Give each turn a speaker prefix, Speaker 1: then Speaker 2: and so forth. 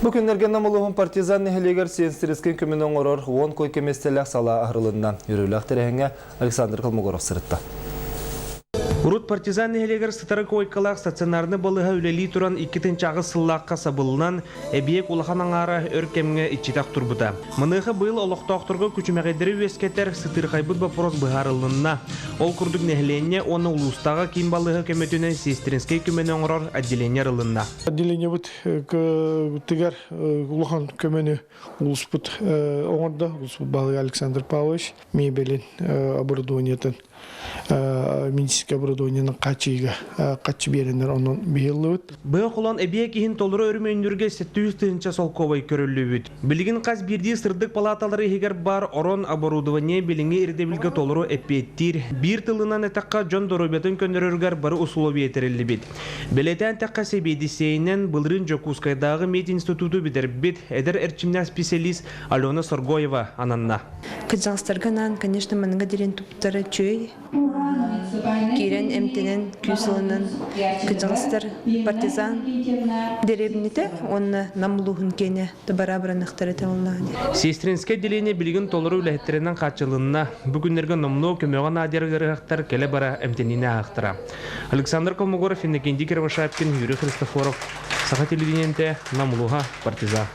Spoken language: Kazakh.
Speaker 1: Bu günlerge namuluğun partizan neheliger siyenstirескен kömünün oror 10 koy kemestelek sala ahırılından yürüylük terehenge Alexander Kalmogorov sırıtta.
Speaker 2: Урут партизан нехелегер сытары койкалақ стационарны балыға үлели туран 2-чағы сыллаққа сабылынан әбиек улахан аңара өркемге ичитақ турбута. Мыныхы был олықтақтырғы күчімәғедері өскеттер сытыр қайбыт бапрос бұхарылынна. Ол күрдік нехеленне оны улустағы кейін балыға көметінен сестерінскей көмені оңырар отделение рылынна.
Speaker 3: Отделение бұд тігер улахан көмені улус бұд оңырда, улус бұд балыға Александр Павлович мебелін оборудованиятын. Медицинский оборудованияның қачы берендер оның бейілі өт.
Speaker 2: Бұға құлан әбие кейін толыры өрмейіндерге 700-тінші солковай көрілі өт. Білігін қаз бірді сырдық палаталары егер бар орон оборудование біліңе ердебілгі толыры әппеттір. Bir тылынан әтаққа Джон Доробетін көндіріргер бары условия етерілі бет. Білетен таққа себедісейінен бұлырын Жокускайдағы мед институту бідер бет әдір әрчімнен специалист Алена Соргоева ананна.
Speaker 4: Кыджалстарганан, конечно, манга дерен туптары чөй. Кирен эмтенен күсылынан кыджалстар партизан деребните, онна намлуғын кене табарабыранықтары тәуыллағын.
Speaker 2: Сестринске деление білген толыру үләхеттерінен қатшылынна бүгіндерге номну көмеған адергеріқтар келе бара эмтеніне ақтыра. Александр Колмогоров, Иннокентий Кировошапкин, Юрий Христофоров, Саха телевидениенте, намлуға партизан.